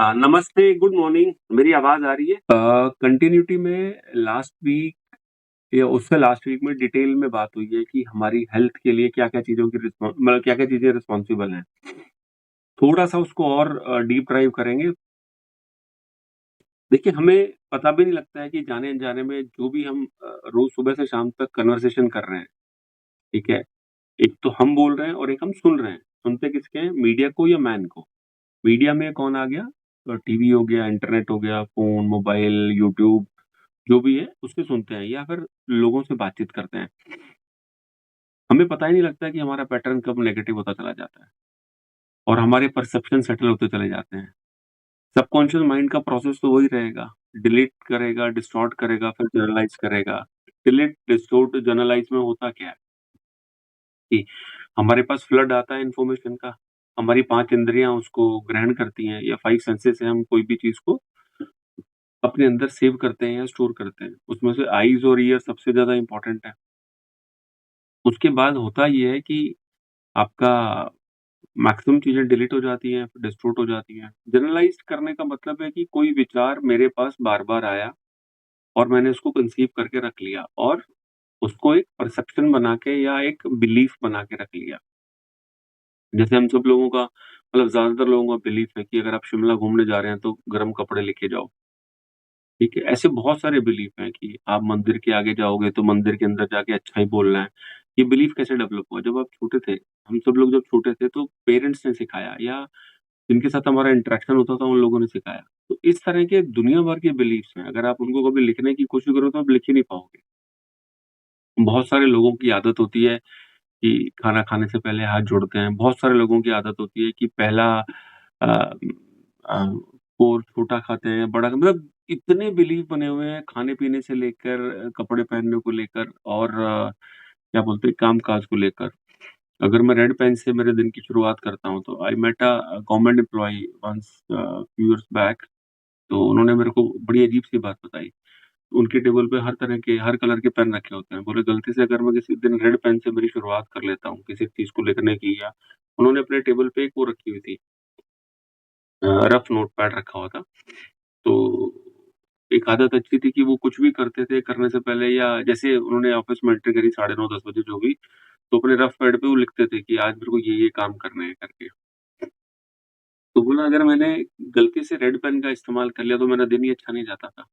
नमस्ते, good morning. मेरी आवाज़ आ रही है? कंटिन्यूटी में लास्ट वीक या उससे लास्ट वीक में डिटेल में बात हुई है कि हमारी हेल्थ के लिए क्या-क्या चीज़ों की मतलब क्या-क्या चीज़ें रिस्पॉन्सिबल हैं। थोड़ा-सा उसको और डीप डाइव करेंगे। देखिए, हमें पता भी नहीं लगता है कि जाने-अनजाने में जो भी हम रोज़ सुबह से शाम तक कन्वर्सेशन कर रहे हैं, ठीक है? एक तो हम बोल रहे हैं और एक हम सुन रहे हैं। सुनते किसके हैं? मीडिया को या मैन को। मीडिया में कौन आ गया? टीवी हो गया, इंटरनेट हो गया, फ़ोन, मोबाइल, यूट्यूब जो भी है उससे सुनते हैं या फिर लोगों से बातचीत करते हैं। हमें पता ही नहीं लगता है कि हमारा पैटर्न कब नेगेटिव होता चला जाता है और हमारे परसेप्शन सेटल होते चले जाते हैं। सबकॉन्शियस माइंड का प्रोसेस तो वही रहेगा, डिलीट करेगा, डिस्टॉर्ट करेगा, फिर जनरलाइज़ करेगा। डिलीट, डिस्टॉर्ट, जनरलाइज़ में होता क्या है कि हमारे पास फ्लड आता है इन्फॉर्मेशन का, हमारी 5 इंद्रियाँ उसको ग्रहण करती हैं या 5 सेंसेस से हम कोई भी चीज़ को अपने अंदर सेव करते हैं या स्टोर करते हैं। उसमें से आईज़ और ईयर सबसे ज़्यादा इम्पोर्टेंट है। उसके बाद होता ये है कि आपका मैक्सिमम चीज़ें डिलीट हो जाती हैं, डिस्टॉर्ट हो जाती हैं। जनरलाइज़्ड करने का मतलब है कि कोई विचार मेरे पास बार-बार आया और मैंने उसको कंसीव करके रख लिया और उसको एक परसेप्शन बना के या एक बिलीफ बना के रख लिया। जैसे हम सब लोगों का मतलब ज़्यादातर लोगों का बिलीफ है कि अगर आप शिमला घूमने जा रहे हैं तो गर्म कपड़े लेके जाओ, ठीक है? ऐसे बहुत सारे बिलीफ हैं कि आप मंदिर के आगे जाओगे तो मंदिर के अंदर जाके अच्छा ही बोलना है। ये बिलीफ कैसे डेवलप हुआ? जब आप छोटे थे, हम सब लोग जब छोटे थे तो पेरेंट्स ने सिखाया या जिनके साथ हमारा इंटरेक्शन होता था, उन लोगों ने सिखाया। तो इस तरह के दुनिया भर के बिलीफ्स हैं, अगर आप उनको कभी लिखने की कोशिश करो तो आप लिख ही नहीं पाओगे। बहुत सारे लोगों की आदत होती है कि खाना खाने से पहले हाथ जोड़ते हैं, बहुत सारे लोगों की आदत होती है कि पहला अ पोर छोटा खाते हैं, बड़ा मतलब इतने बिलीफ बने हुए हैं खाने-पीने से लेकर कपड़े पहनने को लेकर और क्या बोलते हैं काम-काज को लेकर। अगर मैं रेड पेन से मेरे दिन की शुरुआत करता हूँ, तो I met a government employee once few years back. तो उन्होंने मेरे को बड़ी अजीब-सी बात बताई। उनके टेबल पे हर तरह के हर कलर के पेन रखे होते हैं। बोले गलती से अगर मैं किसी दिन रेड पेन से मेरी शुरुआत कर लेता हूँ, किसी चीज़ को लिखने की या उन्होंने अपने टेबल पे एक वो रखी हुई थी रफ नोटपैड रखा हुआ था। तो एक आदत अच्छी थी कि वो कुछ भी करते थे, करने से पहले या जैसे उन्होंने ऑफ़िस में एंट्री करी 9:30 10 बजे जो भी, तो अपने रफ पैड पे वो लिखते थे कि आज मेरे को ये काम करने हैं करके। तो बोला अगर मैंने गलती से रेड पेन का इस्तेमाल कर लिया तो मेरा दिन ही अच्छा नहीं जाता था।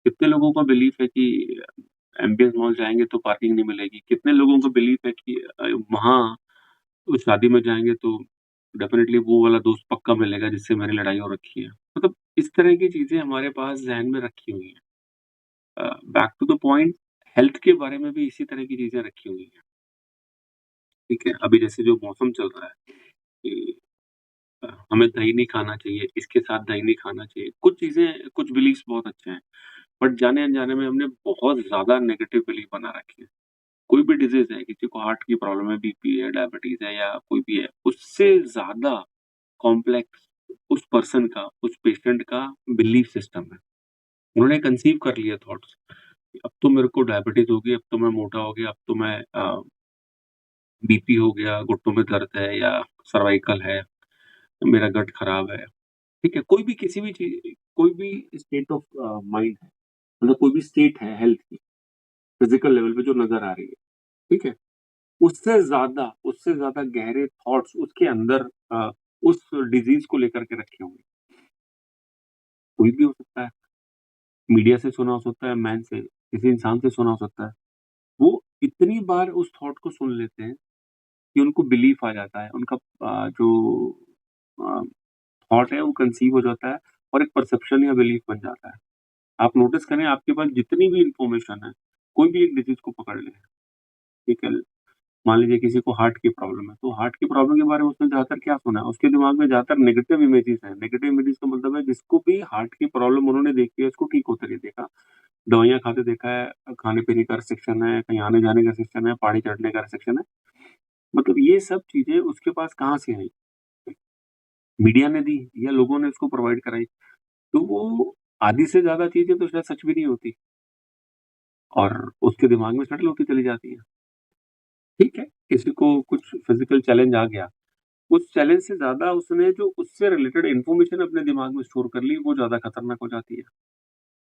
कितने लोगों का बिलीफ है कि एमपीएस मॉल जाएँगे तो पार्किंग नहीं मिलेगी। कितने लोगों का बिलीफ है कि वहाँ उस शादी में जाएँगे तो डेफ़िनेटली वो वाला दोस्त पक्का मिलेगा जिससे मेरी लड़ाई हो रखी है। मतलब इस तरह की चीज़ें हमारे पास ज़हन में रखी हुई हैं। Back to the point health के बारे में भी इसी तरह की चीज़ें रखी हुई हैं, ठीक है? अभी जैसे जो मौसम चल रहा है कि हमें दही नहीं खाना चाहिए, इसके साथ दही नहीं खाना चाहिए। कुछ चीज़ें कुछ बिलीफ्स बहुत अच्छे हैं, बट जाने-अनजाने में हमने बहुत ज़्यादा नेगेटिव बिलीफ बना रखे हैं। कोई भी डिज़ीज़ है, किसी को हार्ट की प्रॉब्लम है, बीपी है, डायबिटीज़ है या कोई भी है, उससे ज़्यादा कॉम्प्लेक्स उस पर्सन का, उस पेशेंट का बिलीफ सिस्टम है। उन्होंने कंसीव कर लिया थॉट्स, अब तो मेरे को डायबिटीज़ होगी, अब तो मैं मोटा हो गया, अब तो मैं बीपी हो गया, घुटनों में दर्द है या सर्वाइकल है, मेरा गट खराब है, ठीक है? कोई भी किसी भी चीज़ कोई भी स्टेट ऑफ माइंड है, मतलब कोई भी स्टेट है हेल्थ की, फिज़िकल लेवल पे जो नज़र आ रही है, ठीक है? उससे ज़्यादा गहरे थॉट्स उसके अंदर उस डिज़ीज़ को लेकर के रखे हुए हैं। कोई भी हो सकता है, मीडिया से सुना हो सकता है, मैन से, किसी इंसान से सुना हो सकता है। वो इतनी बार उस थॉट को सुन लेते हैं कि उनको बिलीफ आ जाता है। उनका जो अ, थॉट है वो कंसीव हो जाता है और एक परसेप्शन या बिलीफ बन जाता है। आप नोटिस करें आपके पास जितनी भी इन्फॉर्मेशन है, कोई भी एक डिज़ीज़ को पकड़ लें, ठीक है? मान लीजिए किसी को हार्ट की प्रॉब्लम है, तो हार्ट की प्रॉब्लम के बारे में उसने ज़्यादातर क्या सुना है? उसके दिमाग में ज़्यादातर नेगेटिव इमेजेस हैं। नेगेटिव इमेजेस का मतलब है जिसको भी हार्ट की प्रॉब्लम उन्होंने देखी है, उसको ठीक होते नहीं देखा। दवाइयाँ खाते देखा है, खाने-पीने का रिस्ट्रिक्शन है, कहीं आने-जाने का रिस्ट्रिक्शन है, पहाड़ी चढ़ने का रिस्ट्रिक्शन है। मतलब ये सब चीज़ें उसके पास कहाँ से आई? मीडिया ने दी या लोगों ने उसको प्रोवाइड कराई। तो वो आधी से ज़्यादा चीज़ें तो शायद सच भी नहीं होती और उसके दिमाग में सेटल होती चली जाती हैं। ठीक है, किसी को कुछ फिज़िकल चैलेंज आ गया, उस चैलेंज से ज़्यादा उसने जो उससे रिलेटेड इन्फॉर्मेशन अपने दिमाग में स्टोर कर ली, वो ज़्यादा खतरनाक हो जाती है।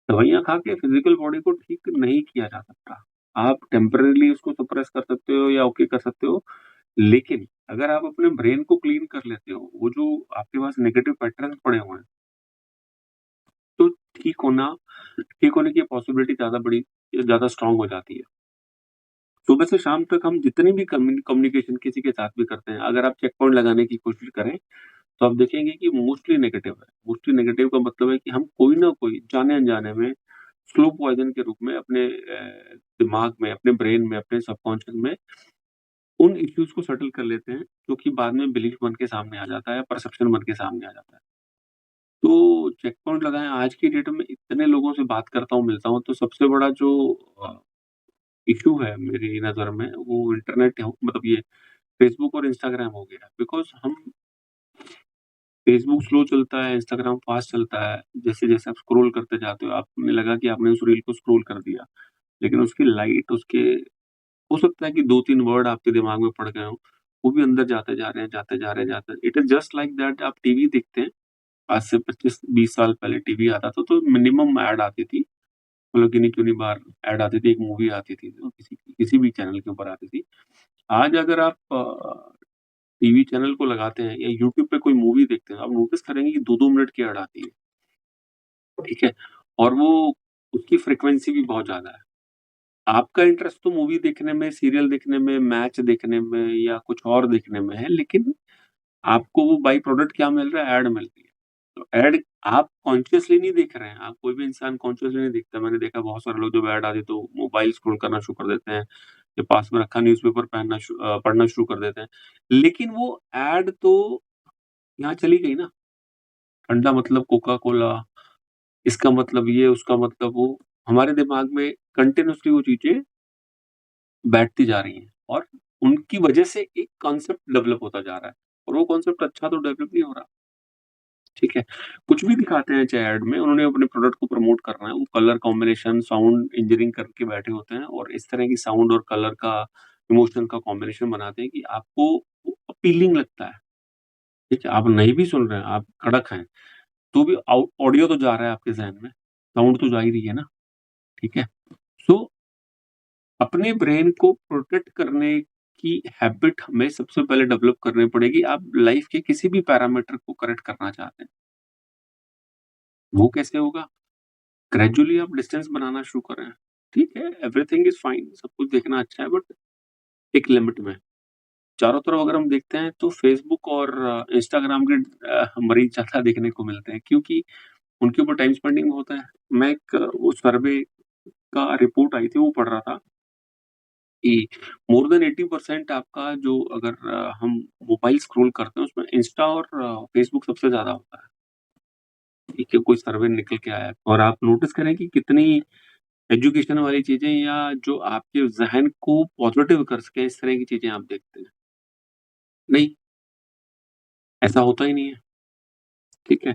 दवाइयाँ खा के फिज़िकल बॉडी को ठीक नहीं किया जा सकता। आप टेम्परेरीली उसको सप्रेस कर सकते हो या ओके कर सकते हो, लेकिन अगर आप अपने ब्रेन को क्लीन कर लेते हो, वो जो आपके पास नेगेटिव पैटर्न्स पड़े हुए हैं, तो ठीक होना ठीक होने की पॉसिबिलिटी ज़्यादा स्ट्रॉन्ग हो जाती है। सुबह से शाम तक हम जितनी भी कम्युनिकेशन किसी के साथ भी करते हैं, अगर आप चेक पॉइंट लगाने की कोशिश करें, तो आप देखेंगे कि मोस्टली नेगेटिव है। मोस्टली नेगेटिव का मतलब है कि हम कोई ना कोई जाने-अनजाने में स्लो पॉइज़न के रूप में अपने दिमाग में, अपने ब्रेन में, अपने सबकॉन्शियस में उन इश्यूज़ को सेटल कर लेते हैं, जो कि बाद में बिलीफ बन के सामने आ जाता है, परसेप्शन बन के सामने आ जाता है। तो चेक पॉइंट लगाएँ, आज की डेट में इतने लोगों से बात करता हूँ, मिलता हूँ, तो सबसे बड़ा जो इश्यू है मेरी नज़र में, वो इंटरनेट मतलब ये फ़ेसबुक और इंस्टाग्राम हो गया। बिकॉज़ हम फ़ेसबुक स्लो चलता है, इंस्टाग्राम फ़ास्ट चलता है। जैसे-जैसे आप स्क्रॉल करते जाते हो, आपने लगा कि आपने उस रील को स्क्रॉल कर दिया, लेकिन उसकी लाइट, उसके हो सकता है कि 2-3 वर्ड आपके दिमाग में पड़ गए हों, वो भी अंदर जाते जा रहे हैं, जाते जा रहे हैं, जाते it is just like that. आप टीवी देखते हैं, आज से 25-20 साल पहले टीवी आता था, तो मिनिमम ऐड आती थी। मतलब गिनी-चुनी बार ऐड आती थी, एक मूवी आती थी, तो किसी किसी भी चैनल के ऊपर आती थी। आज अगर आप टीवी चैनल को लगाते हैं या यूट्यूब पे कोई मूवी देखते हैं, आप नोटिस करेंगे कि 2-2 मिनट की ऐड आती है, ठीक है? और वो उसकी फ्रीक्वेंसी भी बहुत ज़्यादा है। आपका इंटरेस्ट तो मूवी देखने में, सीरियल देखने में, मैच देखने में या कुछ और देखने में है, लेकिन आपको वो बाई प्रोडक्ट क्या मिल रहा है? ऐड मिल रही है। तो ऐड आप कॉन्शियसली नहीं देख रहे हैं, आप कोई भी इंसान कॉन्शियसली नहीं देखता। मैंने देखा बहुत सारे लोग जब ऐड आती है तो मोबाइल स्क्रॉल करना शुरू कर देते हैं या पास में रखा न्यूज़पेपर पढ़ना शुरू कर देते हैं। लेकिन वो ऐड तो यहाँ चली गई ना, ठंडा मतलब कोका कोला, इसका मतलब ये, उसका मतलब वो। हमारे दिमाग में कंटीन्यूअसली वो चीज़ें बैठती जा रही हैं और उनकी वजह से एक कॉन्सेप्ट डेवलप होता जा रहा है और वो कॉन्सेप्ट अच्छा तो डेवलप नहीं हो रहा, ठीक है? कुछ भी दिखाते हैं चाहे ऐड में, उन्होंने अपने प्रोडक्ट को प्रमोट करना है, वो कलर कॉम्बिनेशन, साउंड इंजीनियरिंग करके बैठे होते हैं और इस तरह की साउंड और कलर का, इमोशन का कॉम्बिनेशन बनाते हैं कि आपको वो अपीलिंग लगता है, ठीक है? आप नहीं भी सुन रहे हैं, आप कड़क हैं, तो भी ऑडियो तो जा रहा है आपके ज़हन में, साउंड तो जा ही रही है ना, ठीक है? सो अपने ब्रेन को प्रोटेक्ट करने की हैबिट हमें सबसे पहले डेवलप करनी पड़ेगी। आप लाइफ के किसी भी पैरामीटर को करेक्ट करना चाहते हैं, वो कैसे होगा? ग्रेजुअली आप डिस्टेंस बनाना शुरू करें। ठीक है, एवरीथिंग इज़ फाइन, सब कुछ देखना अच्छा है, बट एक लिमिट में। चारों तरफ अगर हम देखते हैं तो फ़ेसबुक और इंस्टाग्राम के मरीज़ ज़्यादा देखने को मिलते हैं, क्योंकि उनके ऊपर टाइम स्पेंडिंग होता है। मैं एक वो सर्वे का रिपोर्ट आई थी, वो पढ़ रहा था कि मोर देन 80% आपका जो, अगर हम मोबाइल स्क्रॉल करते हैं, उसमें इंस्टा और फेसबुक सबसे ज़्यादा होता है। ठीक है, कोई सर्वे निकल के आया है और आप नोटिस करें कि कितनी एजुकेशन वाली चीज़ें या जो आपके ज़हन को पॉज़िटिव कर सकें, इस तरह की चीज़ें आप देखते हैं। नहीं, ऐसा होता ही नहीं है, ठीक है?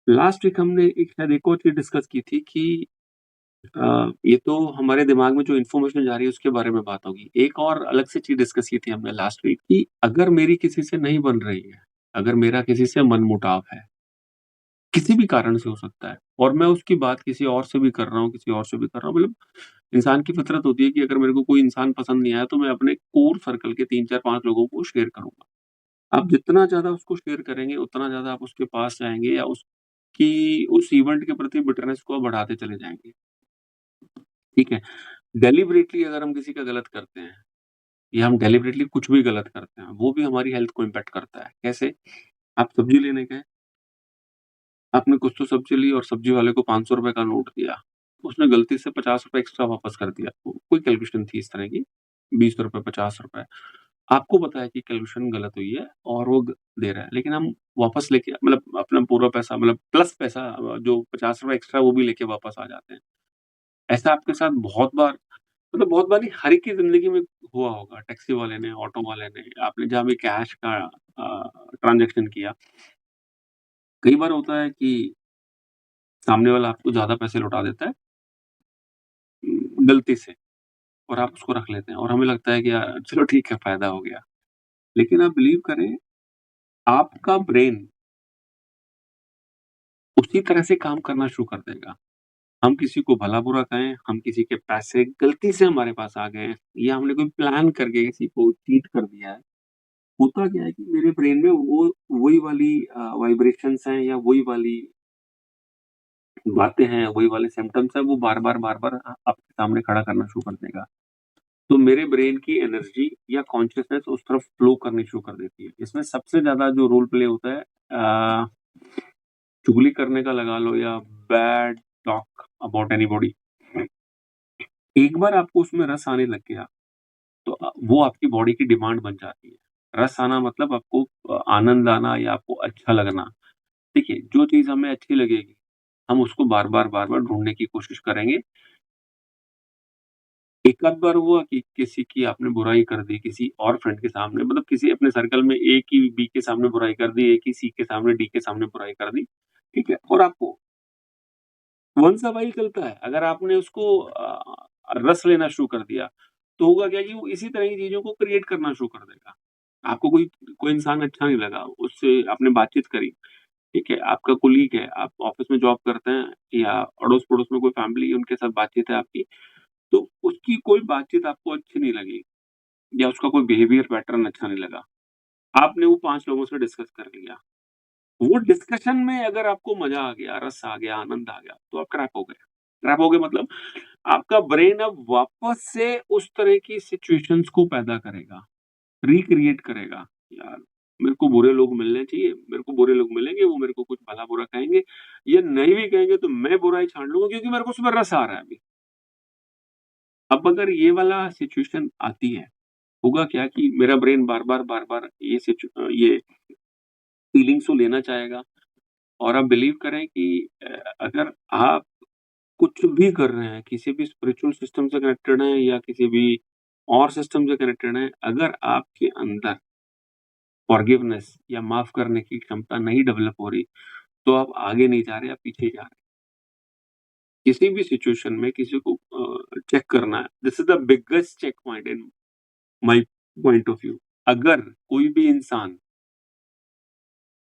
लास्ट वीक हमने एक शायद एक और चीज़ डिस्कस की थी कि ये तो हमारे दिमाग में जो इन्फॉर्मेशन जा रही है उसके बारे में बात होगी। एक और अलग से चीज़ डिस्कस की थी हमने लास्ट वीक कि अगर मेरी किसी से नहीं बन रही है, अगर मेरा किसी से मनमुटाव है, किसी भी कारण से हो सकता है और मैं उसकी बात किसी और से भी कर रहा हूँ, किसी और से भी कर रहा हूँ, मतलब इंसान की फितरत होती है कि अगर मेरे को कोई इंसान पसंद नहीं आया तो मैं अपने कोर सर्कल के 3, 4, 5 लोगों को शेयर करूँगा। आप जितना ज़्यादा उसको शेयर करेंगे, उतना ज़्यादा आप उसके पास जाएँगे या उसकी उस इवेंट के प्रति बिटरनेस को आप बढ़ाते चले जाएँगे, ठीक है? डेलिबरेटली अगर हम किसी का गलत करते हैं या हम डेलिबरेटली कुछ भी गलत करते हैं, वो भी हमारी हेल्थ को इम्पैक्ट करता है। कैसे? आप सब्ज़ी लेने गए, आपने कुछ तो सब्ज़ी ली और सब्ज़ी वाले को ₹500 का नोट दिया। उसने गलती से ₹50 एक्स्ट्रा वापस कर दिया। को कोई कैलकुलेशन थी इस तरह की, ₹20 ₹50। आपको पता है कि कैलकुलेशन गलत हुई है और वो दे रहा है, लेकिन हम वापस लेके, मतलब अपना पूरा पैसा, मतलब प्लस पैसा, जो ₹50 एक्स्ट्रा वो भी लेके वापस आ जाते हैं। ऐसा आपके साथ बहुत बार, मतलब बहुत बार नहीं, हर एक की ज़िंदगी में हुआ होगा। टैक्सी वाले ने, ऑटो वाले ने, आपने जहाँ भी कैश का ट्रांज़ैक्शन किया। कई बार होता है कि सामने वाला आपको ज़्यादा पैसे लौटा देता है गलती से, और आप उसको रख लेते हैं और हमें लगता है कि यार चलो ठीक है, फ़ायदा हो गया। लेकिन आप बिलीव करें, आपका ब्रेन उसी तरह से काम करना शुरू कर देगा। हम किसी को भला-बुरा कहें, हम किसी के पैसे गलती से हमारे पास आ गए हैं या हमने कोई प्लान करके किसी को चीट कर दिया है। होता क्या है कि मेरे ब्रेन में वो वही वाली वाइब्रेशंस हैं या वही वाली बातें हैं, वही वाले सिम्पटम्स हैं, वो बार-बार, बार-बार आपके सामने खड़ा करना शुरू कर देगा। तो मेरे ब्रेन की एनर्जी या कॉन्शसनेस उस तरफ फ्लो करनी शुरू कर देती है। इसमें सबसे ज़्यादा जो रोल प्ले होता है चुगली करने का लगा लो या बैड टॉक अबाउट एनीबॉडी। एक बार आपको उसमें रस आने लग गया, तो वो आपकी बॉडी की डिमांड बन जाती है। रस आना मतलब आपको आनंद आना या आपको अच्छा लगना। देखिए, जो चीज़ हमें अच्छी लगेगी, हम उसको बार-बार, बार-बार ढूँढने की कोशिश करेंगे। एक आध बार हुआ कि किसी की आपने बुराई कर दी किसी और फ्रेंड के सामने मतलब किसी अपने सर्कल में ए की बी के सामने बुराई कर दी, ए की सी के सामने, डी के सामने बुराई कर दी, ठीक है? और आपको वन्स अ व्हाइल चलता है। अगर आपने उसको रस लेना शुरू कर दिया, तो होगा क्या कि वो इसी तरह की चीज़ों को क्रिएट करना शुरू कर देगा। आपको कोई कोई इंसान अच्छा नहीं लगा, उससे आपने बातचीत करी, ठीक है? आपका कोलीग है, आप ऑफ़िस में जॉब करते हैं या अड़ोस-पड़ोस में कोई फैमिली है, उनके साथ बातचीत है आपकी, तो उसकी कोई बातचीत आपको अच्छी नहीं लगी या उसका कोई बिहेवियर पैटर्न अच्छा नहीं लगा। आपने वो 5 लोगों से डिस्कस कर लिया। वो डिस्कशन में अगर आपको मज़ा आ गया, रस आ गया, आनंद आ गया, तो आप ट्रैप हो गए। ट्रैप हो गए मतलब आपका ब्रेन अब वापस से उस तरह की सिचुएशंस को पैदा करेगा, रिक्रिएट करेगा। यार, मेरे को बुरे लोग मिलने चाहिए, मेरे को बुरे लोग मिलेंगे, वो मेरे को कुछ भला-बुरा कहेंगे, या नहीं भी कहेंगे तो मैं बुराई छाँट लूँगा क्योंकि मेरे को उसमें रस आ रहा है अभी। अब अगर ये वाला सिचुएशन आती है, होगा क्या कि मेरा ब्रेन बार-बार, बार-बार ये फीलिंग्स को लेना चाहेगा और आप बिलीव करें कि अगर आप कुछ भी कर रहे हैं, किसी भी स्पिरिचुअल सिस्टम से कनेक्टेड हैं या किसी भी और सिस्टम से कनेक्टेड हैं, अगर आपके अंदर फॉरगिवनेस या माफ़ करने की क्षमता नहीं डेवलप हो रही, तो आप आगे नहीं जा रहे, आप पीछे ही जा रहे हैं। किसी भी सिचुएशन में किसी को चेक करना है, this is the biggest check point in my point of view. अगर कोई भी इंसान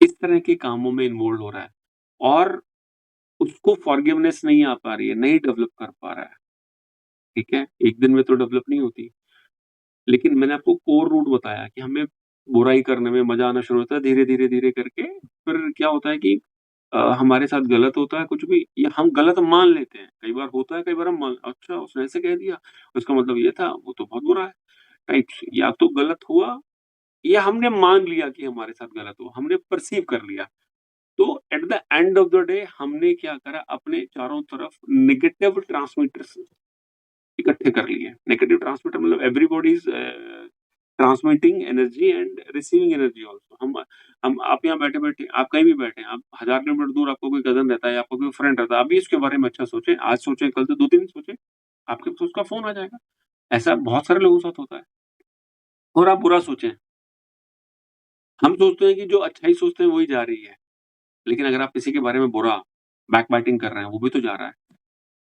इस तरह के कामों में इन्वॉल्व हो रहा है और उसको फॉरगिवनेस नहीं आ पा रही है, नहीं डेवलप कर पा रहा है, ठीक है? एक दिन में तो डेवलप नहीं होती। लेकिन मैंने आपको कोर रूट बताया कि हमें बुराई करने में मज़ा आना शुरू होता है, धीरे-धीरे, धीरे करके फिर क्या होता है कि हमारे साथ गलत होता है कुछ भी या हम गलत मान लेते हैं। कई बार होता है, कई बार हम मान अच्छा उसने ऐसे कह दिया, उसका मतलब ये था, वो तो बहुत बुरा है, टाइप्स या तो गलत हुआ या हमने मान लिया कि हमारे साथ गलत हुआ, हमने परसीव कर लिया। तो eight the end of the day हमने क्या करा अपने चारों तरफ नेगेटिव ट्रांसमीटर्स इकट्ठे कर लिए। नेगेटिव ट्रांसमीटर मतलब everybody is transmitting energy and receiving energy also. हम आप यहाँ बैठे-बैठे आप कहीं भी बैठे हैं, आप 1000 किलोमीटर दूर आपका कोई कज़न रहता है या आपका कोई फ्रेंड रहता है, आप भी इसके बारे में अच्छा सोचें, आज सोचें, कल से 2-3 दिन सोचें, आपके पास उसका फ़ोन आ जाएगा। ऐसा बहुत सारे लोगों के साथ होता है। और आप बुरा सोचें, हम सोचते हैं कि जो अच्छा ही सोचते हैं, वही जा रही है। लेकिन अगर आप किसी के बारे में बुरा बैकबाइटिंग कर रहे हैं, वो भी तो जा रहा है।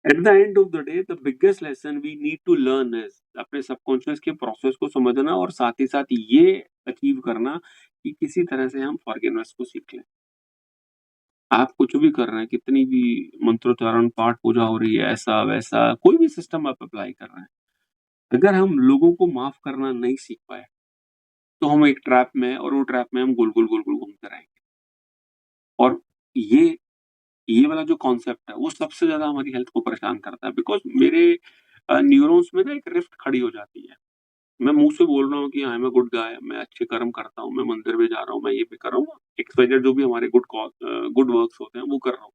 At the end of the day the biggest lesson we need to learn is अपने सबकॉन्शियस के प्रोसेस को समझना और साथ ही साथ ये अचीव करना कि किसी तरह से हम फॉरगिवनेस को सीख लें। आप कुछ भी कर रहे हैं, कितनी भी मंत्रोच्चारण, पाठ पूजा हो रही है, ऐसा-वैसा, कोई भी सिस्टम आप अप्लाई कर रहे हैं। अगर हम लोगों को माफ़ करना नहीं सीख पाए, तो हम एक ट्रैप में हैं और वो ट्रैप में हम गोल-गोल, गोल-गोल घूमते रहेंगे। और ये ये वाला जो कॉन्सेप्ट है, वो सबसे ज़्यादा हमारी हेल्थ को परेशान करता है बिकॉज़ मेरे न्यूरॉन्स में ना एक रिफ्ट खड़ी हो जाती है। मैं मुँह से बोल रहा हूँ कि I am a good guy, मैं अच्छे कर्म करता हूँ, मैं मंदिर भी जा रहा हूँ, मैं ये भी कर रहा हूँ, एक्स-वाई-ज़ेड जो भी हमारे गुड वर्क्स होते हैं, वो कर रहा हूँ।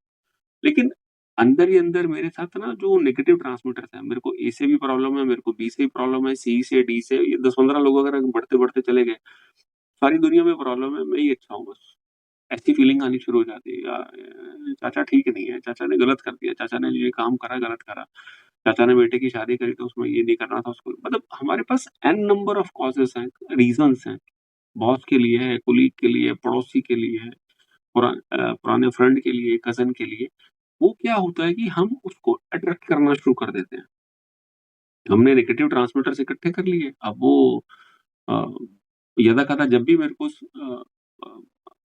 लेकिन अंदर ही अंदर मेरे साथ ना जो नेगेटिव ट्रांसमीटर्स हैं, मेरे को ए से भी प्रॉब्लम है, मेरे को बी से भी प्रॉब्लम है, सी से, डी से, ये 10-15 लोग अगर बढ़ते-बढ़ते चले गए, सारी दुनिया में प्रॉब्लम है, मैं ही अच्छा हूँ बस। ऐसी फीलिंग आनी शुरू हो जाती है चाचा ठीक नहीं है, चाचा ने गलत कर दिया, चाचा ने ये काम करा, गलत करा। चाचा ने बेटे की शादी करी तो उसमें ये नहीं करना था उसको मतलब हमारे पास एन नंबर ऑफ कॉजेज़ हैं, रीज़न्स हैं। बॉस के लिए है, कोलीग के लिए, पड़ोसी के लिए है, पुराने फ्रेंड के लिए, कज़न के लिए। वो क्या होता है कि हम उसको अट्रैक्ट करना शुरू कर देते हैं। हमने नेगेटिव ट्रांसमीटर्स इकट्ठे कर लिए, अब वो अ, यदाकदा जब भी मेरे को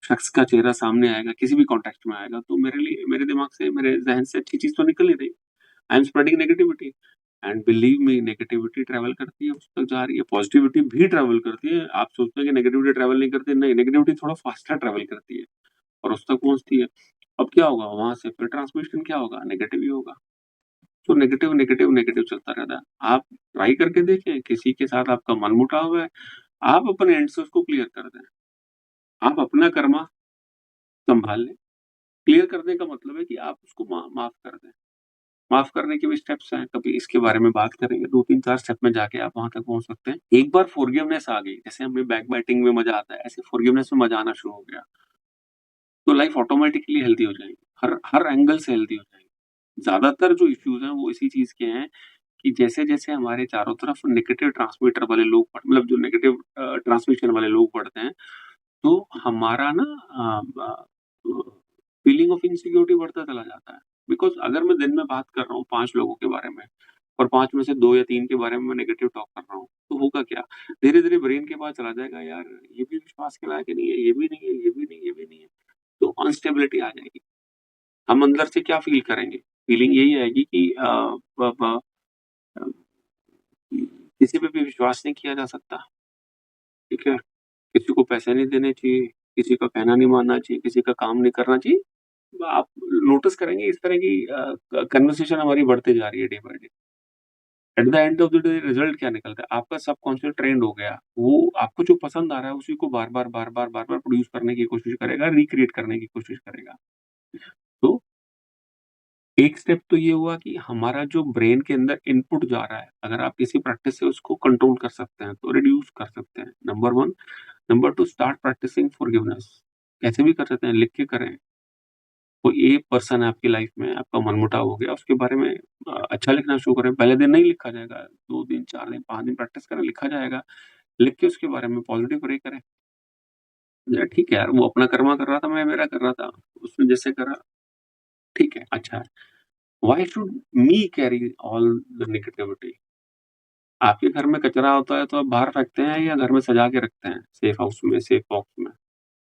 शख्स का चेहरा सामने आएगा, किसी भी कॉन्टेक्स्ट में आएगा, तो मेरे लिए मेरे दिमाग से, मेरे ज़हन से अच्छी चीज़ तो निकल नहीं रही। I am spreading negativity and believe me negativity travel करती है, उस तक जा रही है, पॉजिटिविटी भी ट्रैवल करती है। आप सोचते हैं कि नेगेटिविटी ट्रैवल नहीं करती, नहीं, नेगेटिविटी थोड़ा फास्टर ट्रैवल करती है और उस तक पहुँचती है। अब क्या होगा वहाँ से फिर ट्रांसमिशन क्या होगा? नेगेटिव ही होगा। तो नेगेटिव, नेगेटिव, नेगेटिव चलता रहता है। आप ट्राई करके देखें, किसी के साथ आपका मनमुटाव है, आप अपने एंड से उसको क्लियर कर दें। आप अपना कर्मा सँभाल लें। क्लियर करने का मतलब है कि आप उसको माफ़ कर दें। माफ़ करने के भी स्टेप्स हैं, कभी इसके बारे में बात करेंगे, 2-3-4 स्टेप में जाके आप वहाँ तक पहुँच सकते हैं। एक बार फ़ॉरगिवनेस आ गई, जैसे हमें बैकबाइटिंग में मज़ा आता है, ऐसे फ़ॉरगिवनेस में मज़ा आना शुरू हो गया, तो लाइफ़ ऑटोमैटिकली हेल्दी हो जाएगी। हर हर एंगल से हेल्दी हो जाएगी। ज़्यादातर जो इश्यूज़ हैं, वो इसी चीज़ के हैं कि जैसे-जैसे हमारे चारों तरफ नेगेटिव ट्रांसमीटर वाले लोग मतलब जो नेगेटिव ट्रांसमिशन वाले लोग बढ़ते हैं, तो हमारा ना फीलिंग ऑफ इनसिक्योरिटी बढ़ता चला जाता है। बिकॉज़ अगर मैं दिन में बात कर रहा हूँ 5 लोगों के बारे में और 5 में से 2 या 3 के बारे में मैं नेगेटिव टॉक कर रहा हूँ, तो होगा क्या? धीरे-धीरे ब्रेन के पास चला जाएगा, यार ये भी विश्वास के लायक नहीं है, ये भी नहीं है, ये भी नहीं, ये भी नहीं है। तो अनस्टेबिलिटी आ जाएगी। हम अंदर से क्या फ़ील करेंगे? फीलिंग यही आएगी कि ब ब अ, किसी पे भी विश्वास नहीं किया जा सकता, ठीक है? किसी को पैसे नहीं देने चाहिए, किसी का कहना नहीं मानना चाहिए, किसी का काम नहीं करना चाहिए। आप नोटिस करेंगे इस तरह की कन्वर्सेशन हमारी बढ़ते जा रही है day by day. Eight the end of the day result क्या निकलता है? आपका सबकॉन्शियस ट्रेंड हो गया। वो आपको जो पसंद आ रहा है उसी को बार-बार, बार-बार, बार-बार प्रोड्यूस करने की कोशिश करेगा, रिक्रिएट करने की कोशिश करेगा। तो एक स्टेप तो ये हुआ कि हमारा जो ब्रेन के अंदर इनपुट जा रहा है, अगर आप किसी प्रैक्टिस से उसको कंट्रोल कर सकते हैं, तो रिड्यूस कर सकते हैं, number 1। Number 2 start practising forgiveness. कैसे भी कर सकते हैं, लिख के करें। कोई एक पर्सन है आपकी लाइफ में, आपका मनमुटाव हो गया, उसके बारे में अच्छा लिखना शुरू करें। पहले दिन नहीं लिखा जाएगा, 2 दिन, 4 दिन, 5 दिन प्रैक्टिस करें, लिखा जाएगा। लिख के उसके बारे में पॉज़िटिव रे करें। यार ठीक है यार, वो अपना कर्मा कर रहा था, मैं मेरा कर रहा था। उसने जैसे करा, ठीक है, अच्छा है। Why should me carry all the negativity? आपके घर में कचरा होता है तो आप बाहर फेंकते हैं या घर में सजा के रखते हैं, सेफ हाउस में, सेफ बॉक्स में?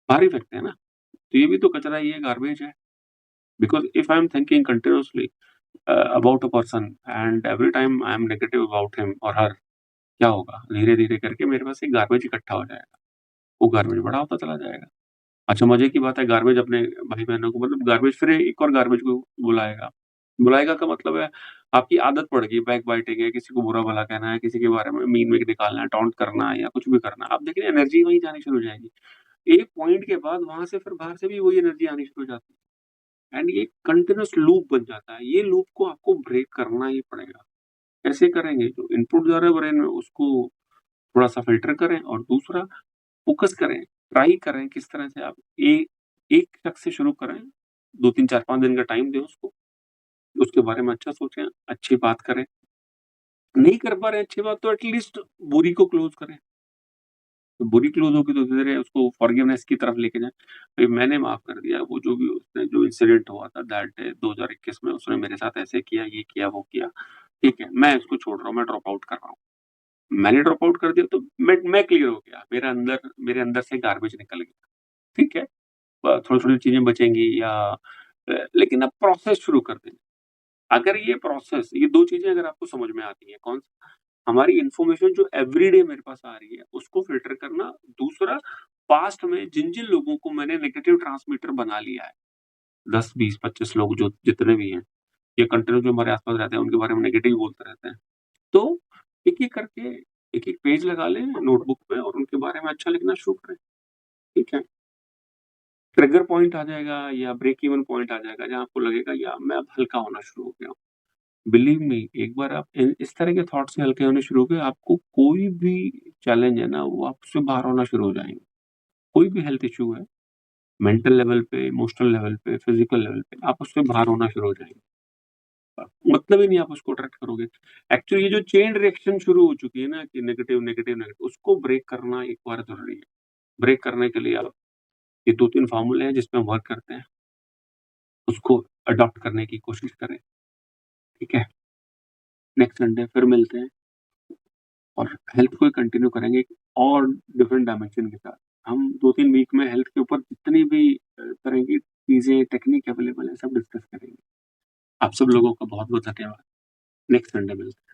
बाहर ही फेंकते हैं ना। तो ये भी तो कचरा ही है, गार्बेज है। Because if I am thinking continuously about a person and every time I am negative about him और हर, क्या होगा? धीरे-धीरे करके मेरे पास एक गार्बेज इकट्ठा हो जाएगा। वो गार्बेज बड़ा होता चला जाएगा। अच्छा मज़े की बात है, गार्बेज अपने भाई-बहनों को, मतलब गार्बेज फिर एक और गार्बेज को बुलाएगा। बुलाएगा का मतलब है आपकी आदत पड़ गई, बैकबाइटिंग है, किसी को बुरा-भला कहना है, किसी के बारे में मीन में निकालना है, टॉन्ट करना है या कुछ भी करना है। आप देखिए एनर्जी वहीं जानी शुरू हो जाएगी। एक पॉइंट के बाद वहाँ से फिर बाहर से भी वही एनर्जी आनी शुरू हो जाती है एंड ये कंटीन्यूअस लूप बन जाता है। ये लूप को आपको ब्रेक करना ही पड़ेगा। कैसे करेंगे? जो इनपुट जा रहा है ब्रेन में उसको थोड़ा-सा फ़िल्टर करें और दूसरा फ़ोकस करें, ट्राई करें किस तरह से आप एक शख्स से शुरू करें, 2, 3, 4, 5 दिन का टाइम दें उसको, उसके बारे में अच्छा सोचें, अच्छी बात करें। नहीं कर पा रहे हैं अच्छी बात, तो एट लीस्ट बुरी को क्लोज़ करें। तो बुरी क्लोज़ होगी तो धीरे-धीरे उसको फॉरगिवनेस की तरफ लेके जाएँ। भई मैंने माफ़ कर दिया, वो जो भी उसने जो इंसिडेंट हुआ था दैट डे 2021 में उसने मेरे साथ ऐसे किया, ये किया, वो किया। ठीक है, मैं इसको छोड़ रहा हूँ, मैं ड्रॉप आउट कर रहा हूँ। मैंने ड्रॉप आउट कर दिया तो मैं क्लियर हो गया। मेरे अंदर से गार्बेज निकल गया। ठीक है? थोड़ी-थोड़ी चीज़ें बचेंगी या लेकिन अब प्रोसेस शुरू कर दें। अगर ये प्रोसेस, ये 2 चीज़ें अगर आपको समझ में आती हैं, कौन हमारी इन्फॉर्मेशन जो एवरीडे मेरे पास आ रही है, उसको फ़िल्टर करना। दूसरा, पास्ट में जिन-जिन लोगों को मैंने नेगेटिव ट्रांसमीटर बना लिया है, 10, 20, 25 लोग जो जितने भी हैं, ये कंटिन्यू जो हमारे आस-पास रहते हैं, उनके बारे में नेगेटिव ही बोलते रहते हैं। तो एक-एक करके एक-एक पेज लगा लें नोटबुक पे और उनके बारे में अच्छा लिखना शुरू करें, ठीक है? ट्रिगर पॉइंट आ जाएगा या ब्रेक इवन पॉइंट आ जाएगा, जहाँ आपको लगेगा या मैं अब हल्का होना शुरू हो गया हूँ। बिलीव मी, एक बार आप इस तरह के थॉट से हल्के होने शुरू हो गए, आपको कोई भी चैलेंज है ना, वो आप उससे बाहर होना शुरू हो जाएँगे। कोई भी हेल्थ इश्यू है, मेंटल लेवल पे, इमोशनल लेवल पे, फिज़िकल लेवल पे, आप उससे बाहर होना शुरू हो जाएँगे। मतलब ही नहीं आप उसको अट्रैक्ट करोगे। एक्चुअली ये जो चेन रिएक्शन शुरू हो चुकी है ना कि नेगेटिव, नेगेटिव, नेगेटिव, उसको ब्रेक करना एक बार ज़रूरी है। ब्रेक करने के लिए आप ये 2-3 फ़ॉर्मूले हैं जिस पे हम वर्क करते हैं, उसको अडॉप्ट करने की कोशिश करें, ठीक है? नेक्स्ट संडे फिर मिलते हैं और हेल्थ को ही कंटिन्यू करेंगे एक और डिफरेंट डायमेंशन के साथ। हम 2-3 वीक में हेल्थ के ऊपर जितनी भी तरह की चीज़ें, टेक्निक अवेलेबल है, सब डिस्कस करेंगे। आप सब लोगों का बहुत-बहुत धन्यवाद। नेक्स्ट संडे मिलते हैं।